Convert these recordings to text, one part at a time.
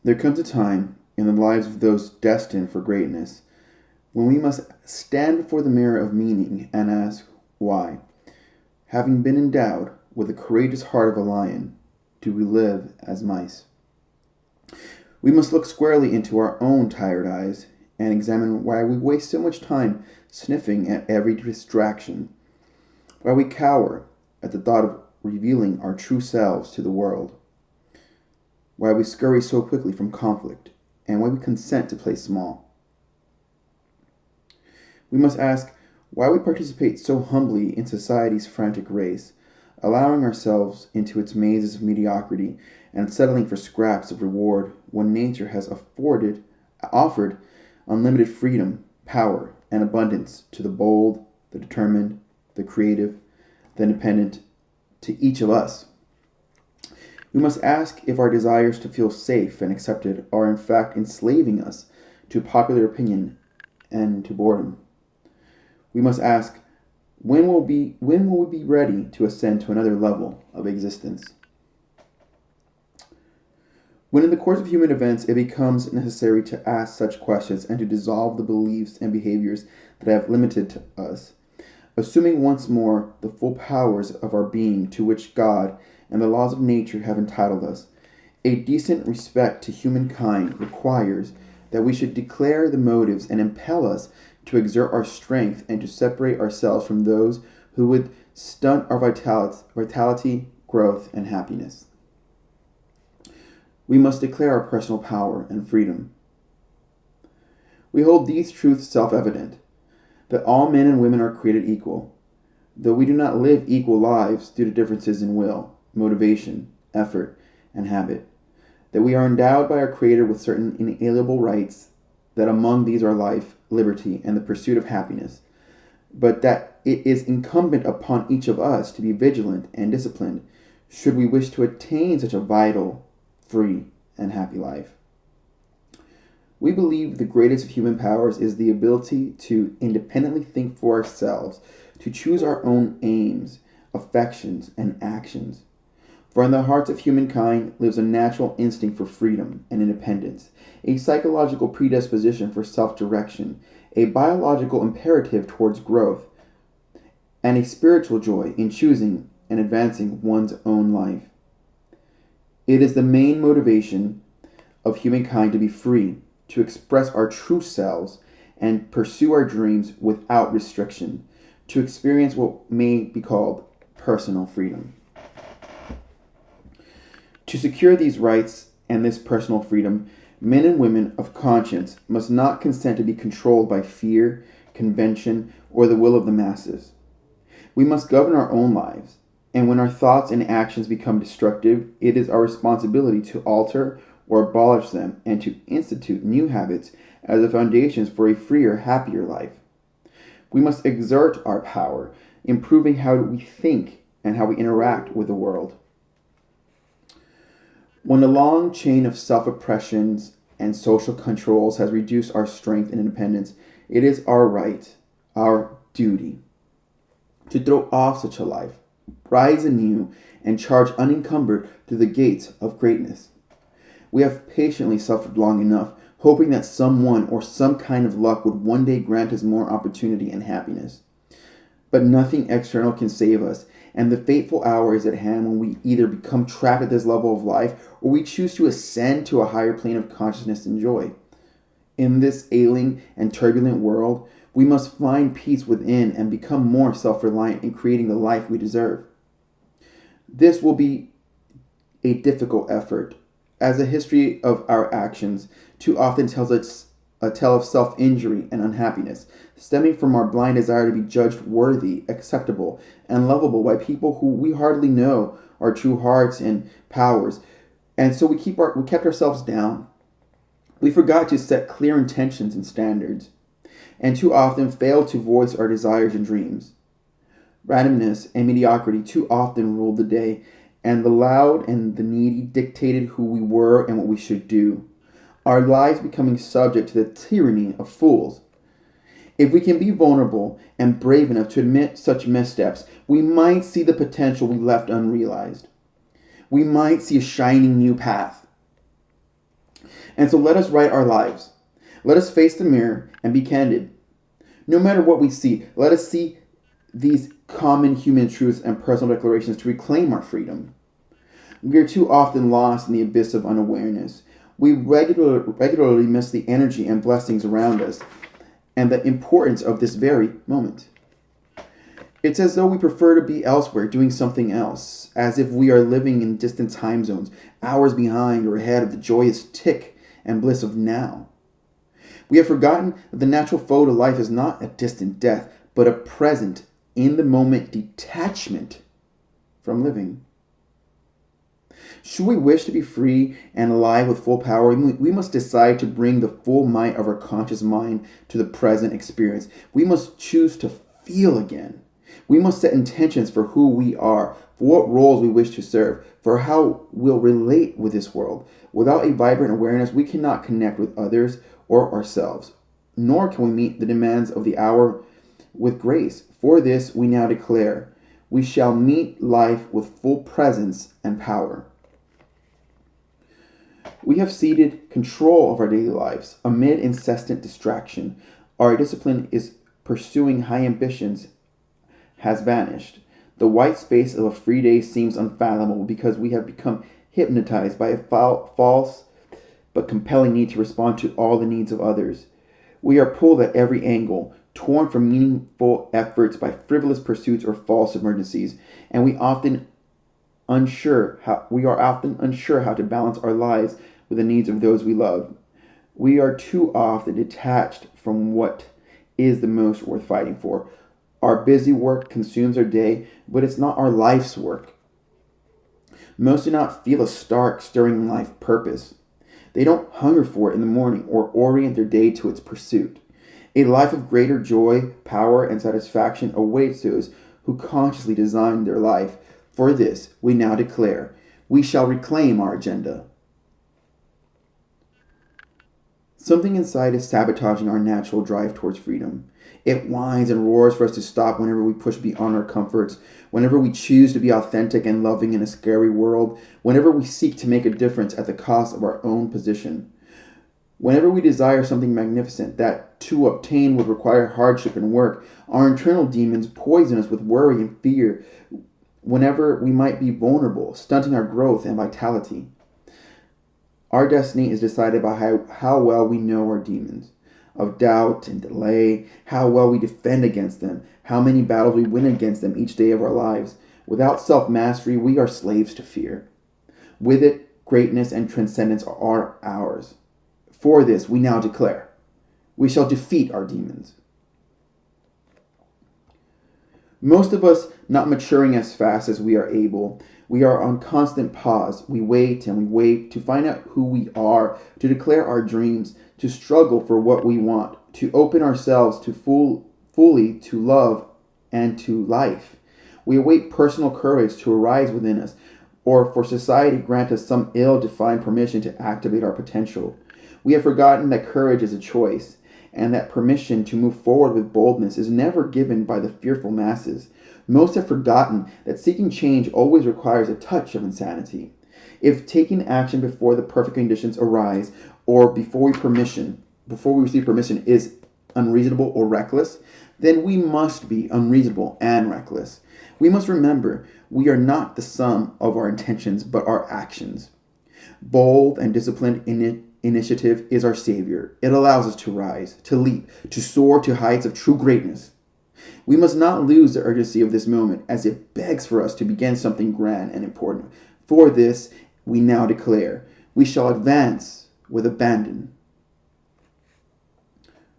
There comes a time in the lives of those destined for greatness when we must stand before the mirror of meaning and ask, why? Having been endowed with the courageous heart of a lion, do we live as mice? We must look squarely into our own tired eyes and examine why we waste so much time sniffing at every distraction, why we cower at the thought of revealing our true selves to the world, why we scurry so quickly from conflict, and why we consent to play small. We must ask why we participate so humbly in society's frantic race, allowing ourselves into its mazes of mediocrity and settling for scraps of reward when nature has offered unlimited freedom, power, and abundance to the bold, the determined, the creative, the independent, to each of us. We must ask if our desires to feel safe and accepted are in fact enslaving us to popular opinion and to boredom. We must ask, when will we be ready to ascend to another level of existence? When in the course of human events it becomes necessary to ask such questions and to dissolve the beliefs and behaviors that have limited us, assuming once more the full powers of our being to which God and the laws of nature have entitled us, a decent respect to humankind requires that we should declare the motives and impel us to exert our strength and to separate ourselves from those who would stunt our vitality, growth, and happiness. We must declare our personal power and freedom. We hold these truths self-evident, that all men and women are created equal, though we do not live equal lives due to differences in will, motivation, effort, and habit, that we are endowed by our Creator with certain inalienable rights, that among these are life, liberty, and the pursuit of happiness, but that it is incumbent upon each of us to be vigilant and disciplined should we wish to attain such a vital, free, and happy life. We believe the greatest of human powers is the ability to independently think for ourselves, to choose our own aims, affections, and actions. For in the hearts of humankind lives a natural instinct for freedom and independence, a psychological predisposition for self-direction, a biological imperative towards growth, and a spiritual joy in choosing and advancing one's own life. It is the main motivation of humankind to be free, to express our true selves, and pursue our dreams without restriction, to experience what may be called personal freedom. To secure these rights and this personal freedom, men and women of conscience must not consent to be controlled by fear, convention, or the will of the masses. We must govern our own lives, and when our thoughts and actions become destructive, it is our responsibility to alter or abolish them and to institute new habits as the foundations for a freer, happier life. We must exert our power, improving how we think and how we interact with the world. When the long chain of self-oppressions and social controls has reduced our strength and independence, it is our right, our duty, to throw off such a life, rise anew, and charge unencumbered through the gates of greatness. We have patiently suffered long enough, hoping that someone or some kind of luck would one day grant us more opportunity and happiness. But nothing external can save us, and the fateful hour is at hand when we either become trapped at this level of life or we choose to ascend to a higher plane of consciousness and joy. In this ailing and turbulent world, we must find peace within and become more self-reliant in creating the life we deserve. This will be a difficult effort, as the history of our actions too often tells us a tale of self-injury and unhappiness, stemming from our blind desire to be judged worthy, acceptable, and lovable by people who we hardly know our true hearts and powers. And so we kept ourselves down. We forgot to set clear intentions and standards, and too often failed to voice our desires and dreams. Randomness and mediocrity too often ruled the day, and the loud and the needy dictated who we were and what we should do, our lives becoming subject to the tyranny of fools. If we can be vulnerable and brave enough to admit such missteps, we might see the potential we left unrealized. We might see a shining new path. And so let us write our lives. Let us face the mirror and be candid. No matter what we see, let us see these common human truths and personal declarations to reclaim our freedom. We are too often lost in the abyss of unawareness. We regularly miss the energy and blessings around us and the importance of this very moment. It's as though we prefer to be elsewhere doing something else, as if we are living in distant time zones, hours behind or ahead of the joyous tick and bliss of now. We have forgotten that the natural foe to life is not a distant death, but a present, in the moment detachment from living. Should we wish to be free and alive with full power, we must decide to bring the full might of our conscious mind to the present experience. We must choose to feel again. We must set intentions for who we are, for what roles we wish to serve, for how we'll relate with this world. Without a vibrant awareness, we cannot connect with others or ourselves, nor can we meet the demands of the hour with grace. For this, we now declare, we shall meet life with full presence and power. We have ceded control of our daily lives amid incessant distraction. Our discipline is pursuing high ambitions has vanished. The white space of a free day seems unfathomable because we have become hypnotized by a false but compelling need to respond to all the needs of others. We are pulled at every angle, torn from meaningful efforts by frivolous pursuits or false emergencies, and we are often unsure how to balance our lives with the needs of those we love. We are too often detached from what is the most worth fighting for. Our busy work consumes our day, but it's not our life's work. Most do not feel a stark, stirring life purpose. They don't hunger for it in the morning or orient their day to its pursuit. A life of greater joy, power, and satisfaction awaits those who consciously design their life. For this, we now declare, we shall reclaim our agenda. Something inside is sabotaging our natural drive towards freedom. It whines and roars for us to stop whenever we push beyond our comforts, whenever we choose to be authentic and loving in a scary world, whenever we seek to make a difference at the cost of our own position. Whenever we desire something magnificent that to obtain would require hardship and work, our internal demons poison us with worry and fear whenever we might be vulnerable, stunting our growth and vitality. Our destiny is decided by how well we know our demons of doubt and delay, how well we defend against them, how many battles we win against them each day of our lives. Without self-mastery, we are slaves to fear. With it, greatness and transcendence are ours. For this, we now declare, we shall defeat our demons. Most of us not maturing as fast as we are able. We are on constant pause. We wait and we wait to find out who we are, to declare our dreams, to struggle for what we want, to open ourselves to fully to love and to life. We await personal courage to arise within us, or for society grant us some ill-defined permission to activate our potential. We have forgotten that courage is a choice, and that permission to move forward with boldness is never given by the fearful masses. Most have forgotten that seeking change always requires a touch of insanity. If taking action before the perfect conditions arise, or before we receive permission is unreasonable or reckless, then we must be unreasonable and reckless. We must remember we are not the sum of our intentions, but our actions. Bold and disciplined initiative is our savior. It allows us to rise, to leap, to soar to heights of true greatness. We must not lose the urgency of this moment, as it begs for us to begin something grand and important. For this, we now declare, we shall advance with abandon.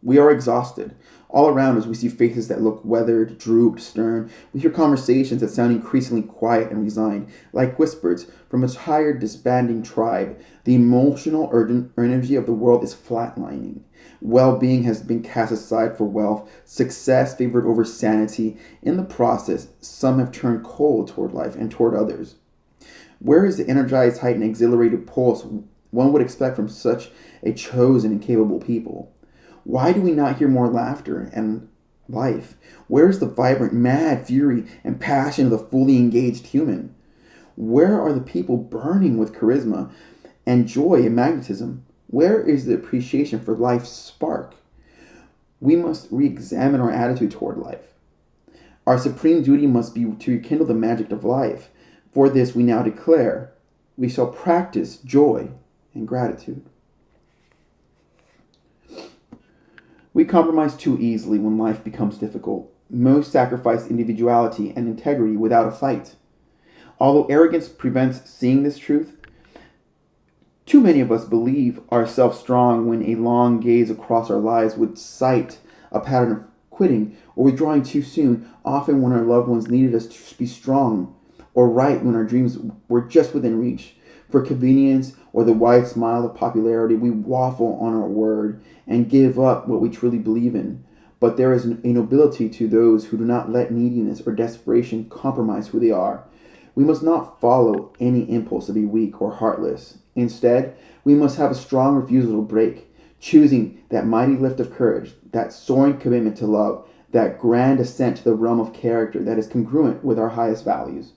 We are exhausted. All around us, we see faces that look weathered, drooped, stern. We hear conversations that sound increasingly quiet and resigned, like whispers from a tired, disbanding tribe. The emotional energy of the world is flatlining. Well-being has been cast aside for wealth, success favored over sanity. In the process, some have turned cold toward life and toward others. Where is the energized, heightened, exhilarated pulse one would expect from such a chosen and capable people? Why do we not hear more laughter and life? Where is the vibrant, mad fury and passion of the fully engaged human? Where are the people burning with charisma and joy and magnetism? Where is the appreciation for life's spark? We must re-examine our attitude toward life. Our supreme duty must be to rekindle the magic of life. For this we now declare, we shall practice joy and gratitude. We compromise too easily when life becomes difficult. Most sacrifice individuality and integrity without a fight. Although arrogance prevents seeing this truth, too many of us believe ourselves strong when a long gaze across our lives would cite a pattern of quitting or withdrawing too soon, often when our loved ones needed us to be strong, or right when our dreams were just within reach. For convenience or the wide smile of popularity, we waffle on our word and give up what we truly believe in. But there is a nobility to those who do not let neediness or desperation compromise who they are. We must not follow any impulse to be weak or heartless. Instead, we must have a strong refusal to break, choosing that mighty lift of courage, that soaring commitment to love, that grand ascent to the realm of character that is congruent with our highest values.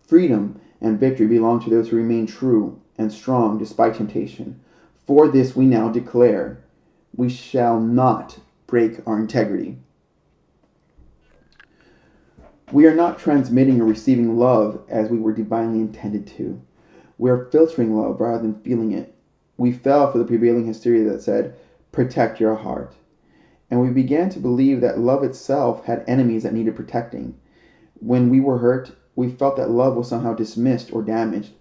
Freedom and victory belong to those who remain true and strong despite temptation. For this we now declare, we shall not break our integrity. We are not transmitting or receiving love as we were divinely intended to. We are filtering love rather than feeling it. We fell for the prevailing hysteria that said, protect your heart. And we began to believe that love itself had enemies that needed protecting. When we were hurt, we felt that love was somehow dismissed or damaged.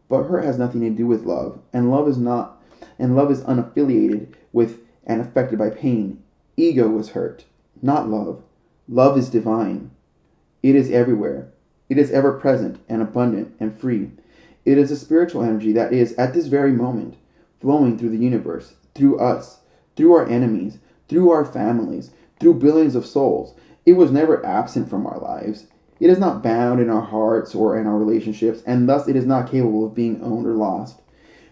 But hurt has nothing to do with love, and love is unaffiliated with and affected by pain. Ego was hurt, not love. Love is divine. It is everywhere. It is ever present and abundant and free. It is a spiritual energy that is, at this very moment, flowing through the universe, through us, through our enemies, through our families, through billions of souls. It was never absent from our lives. It is not bound in our hearts or in our relationships, and thus it is not capable of being owned or lost.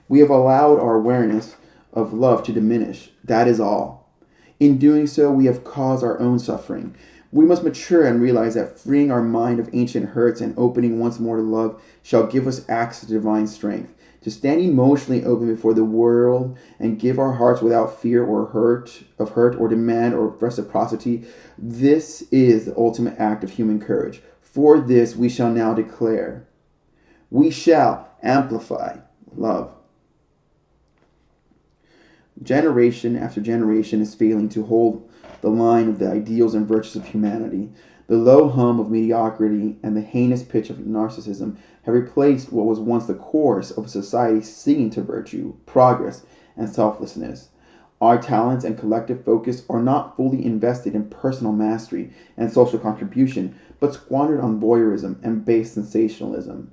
We have allowed our awareness of love to diminish. That is all. In doing so, we have caused our own suffering. We must mature and realize that freeing our mind of ancient hurts and opening once more to love shall give us access to divine strength, to stand emotionally open before the world and give our hearts without fear or hurt or demand or reciprocity. This is the ultimate act of human courage. For this we shall now declare, we shall amplify love. Generation after generation is failing to hold the line of the ideals and virtues of humanity. The low hum of mediocrity and the heinous pitch of narcissism have replaced what was once the chorus of a society singing to virtue, progress, and selflessness. Our talents and collective focus are not fully invested in personal mastery and social contribution, but squandered on voyeurism and base sensationalism.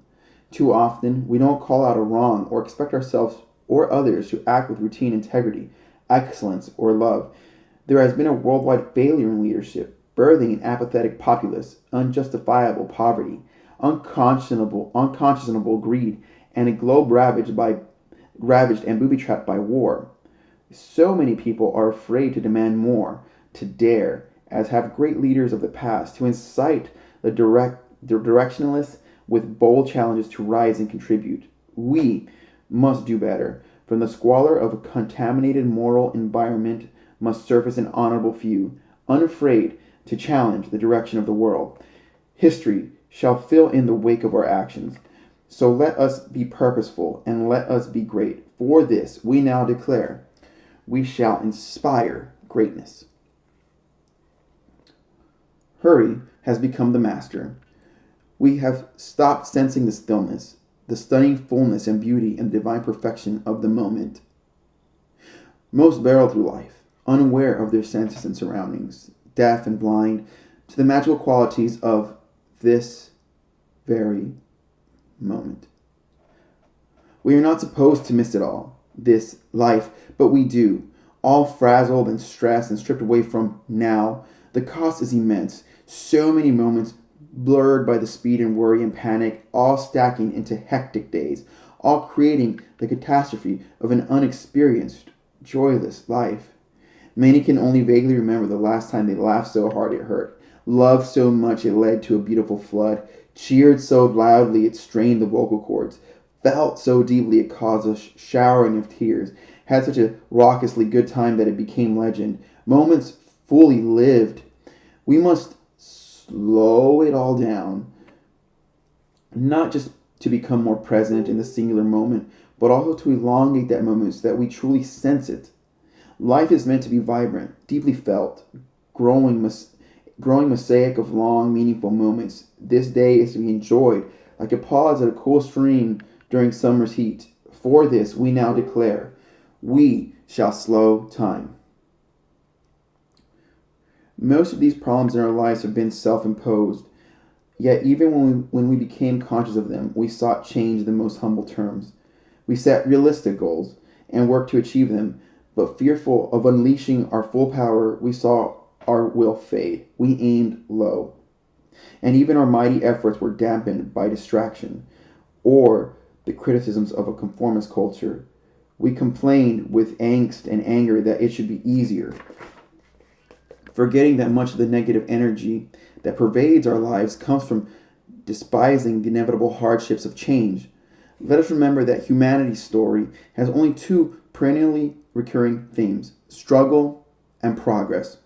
Too often, we don't call out a wrong or expect ourselves or others to act with routine integrity, excellence, or love. There has been a worldwide failure in leadership, birthing an apathetic populace, unjustifiable poverty, unconscionable greed, and a globe ravaged and booby-trapped by war. So many people are afraid to demand more, to dare, as have great leaders of the past, to incite the directionless with bold challenges to rise and contribute. We must do better. From the squalor of a contaminated moral environment must surface an honorable few, unafraid to challenge the direction of the world. History shall fill in the wake of our actions. So let us be purposeful and let us be great. For this we now declare, we shall inspire greatness. Hurry has become the master. We have stopped sensing the stillness, the stunning fullness and beauty and divine perfection of the moment. Most barrel through life, unaware of their senses and surroundings, deaf and blind to the magical qualities of this very moment. We are not supposed to miss it all, this life, but we do. All frazzled and stressed and stripped away from now. The cost is immense. So many moments blurred by the speed and worry and panic, all stacking into hectic days, all creating the catastrophe of an unexperienced, joyless life. Many can only vaguely remember the last time they laughed so hard it hurt, loved so much it led to a beautiful flood, cheered so loudly it strained the vocal cords, felt so deeply it caused a showering of tears, had such a raucously good time that it became legend. Moments fully lived. We must slow it all down, not just to become more present in the singular moment, but also to elongate that moment so that we truly sense it. Life is meant to be vibrant, deeply felt, growing, growing mosaic of long, meaningful moments. This day is to be enjoyed like a pause at a cool stream during summer's heat. For this we now declare, we shall slow time. Most of these problems in our lives have been self-imposed. Yet even when we became conscious of them, we sought change in the most humble terms. We set realistic goals and worked to achieve them, but fearful of unleashing our full power, we saw our will fade. We aimed low. And even our mighty efforts were dampened by distraction or the criticisms of a conformist culture. We complained with angst and anger that it should be easier, forgetting that much of the negative energy that pervades our lives comes from despising the inevitable hardships of change. Let us remember that humanity's story has only two perennially recurring themes: struggle and progress.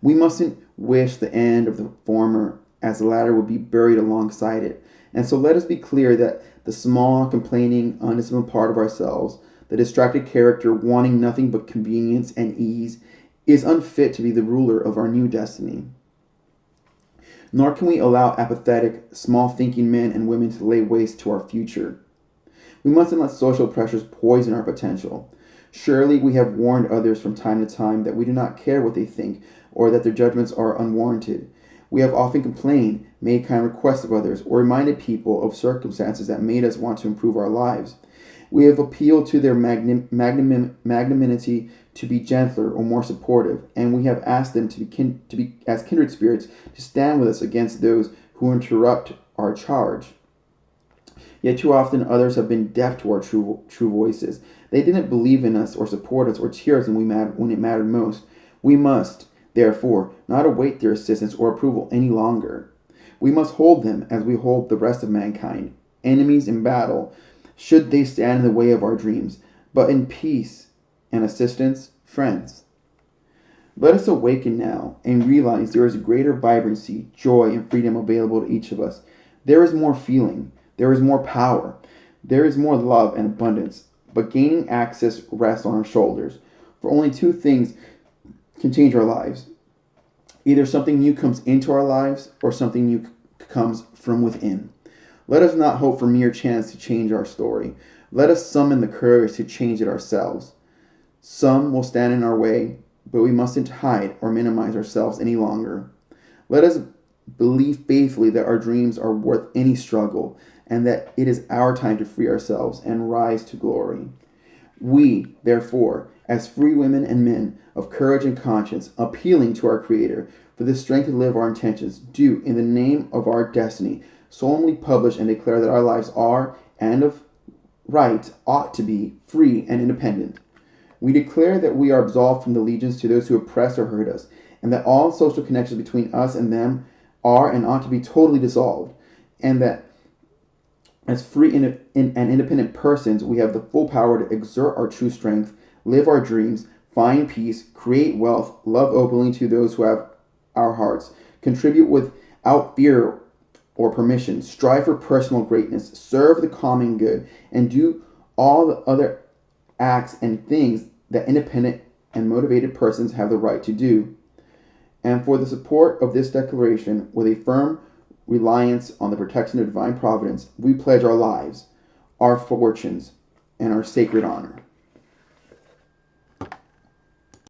We mustn't wish the end of the former, as the latter would be buried alongside it. And so let us be clear that the small, complaining, undisciplined part of ourselves, the distracted character wanting nothing but convenience and ease, is unfit to be the ruler of our new destiny. Nor can we allow apathetic, small-thinking men and women to lay waste to our future. We mustn't let social pressures poison our potential. Surely we have warned others from time to time that we do not care what they think or that their judgments are unwarranted. We have often complained, made kind requests of others, or reminded people of circumstances that made us want to improve our lives. We have appealed to their magnanimity to be gentler or more supportive, and we have asked them to be as kindred spirits to stand with us against those who interrupt our charge. Yet too often others have been deaf to our true voices. They didn't believe in us or support us or cheer us when it mattered most. We must, therefore, not await their assistance or approval any longer. We must hold them as we hold the rest of mankind, enemies in battle, should they stand in the way of our dreams, but in peace and assistance, friends. Let us awaken now and realize there is a greater vibrancy, joy, and freedom available to each of us. There is more feeling. There is more power. There is more love and abundance. But gaining access rests on our shoulders. For only two things can change our lives. Either something new comes into our lives or something new comes from within. Let us not hope for mere chance to change our story. Let us summon the courage to change it ourselves. Some will stand in our way, but we mustn't hide or minimize ourselves any longer. Let us believe faithfully that our dreams are worth any struggle and that it is our time to free ourselves and rise to glory. We, therefore, as free women and men of courage and conscience, appealing to our Creator for the strength to live our intentions, do, in the name of our destiny, solemnly publish and declare that our lives are, and of right ought to be, free and independent. We declare that we are absolved from the allegiance to those who oppress or hurt us, and that all social connections between us and them are and ought to be totally dissolved, and that as free and independent persons, we have the full power to exert our true strength, live our dreams, find peace, create wealth, love openly to those who have our hearts, contribute without fear or permission, strive for personal greatness, serve the common good, and do all the other acts and things that independent and motivated persons have the right to do. And for the support of this declaration, with a firm reliance on the protection of divine providence, we pledge our lives, our fortunes, and our sacred honor.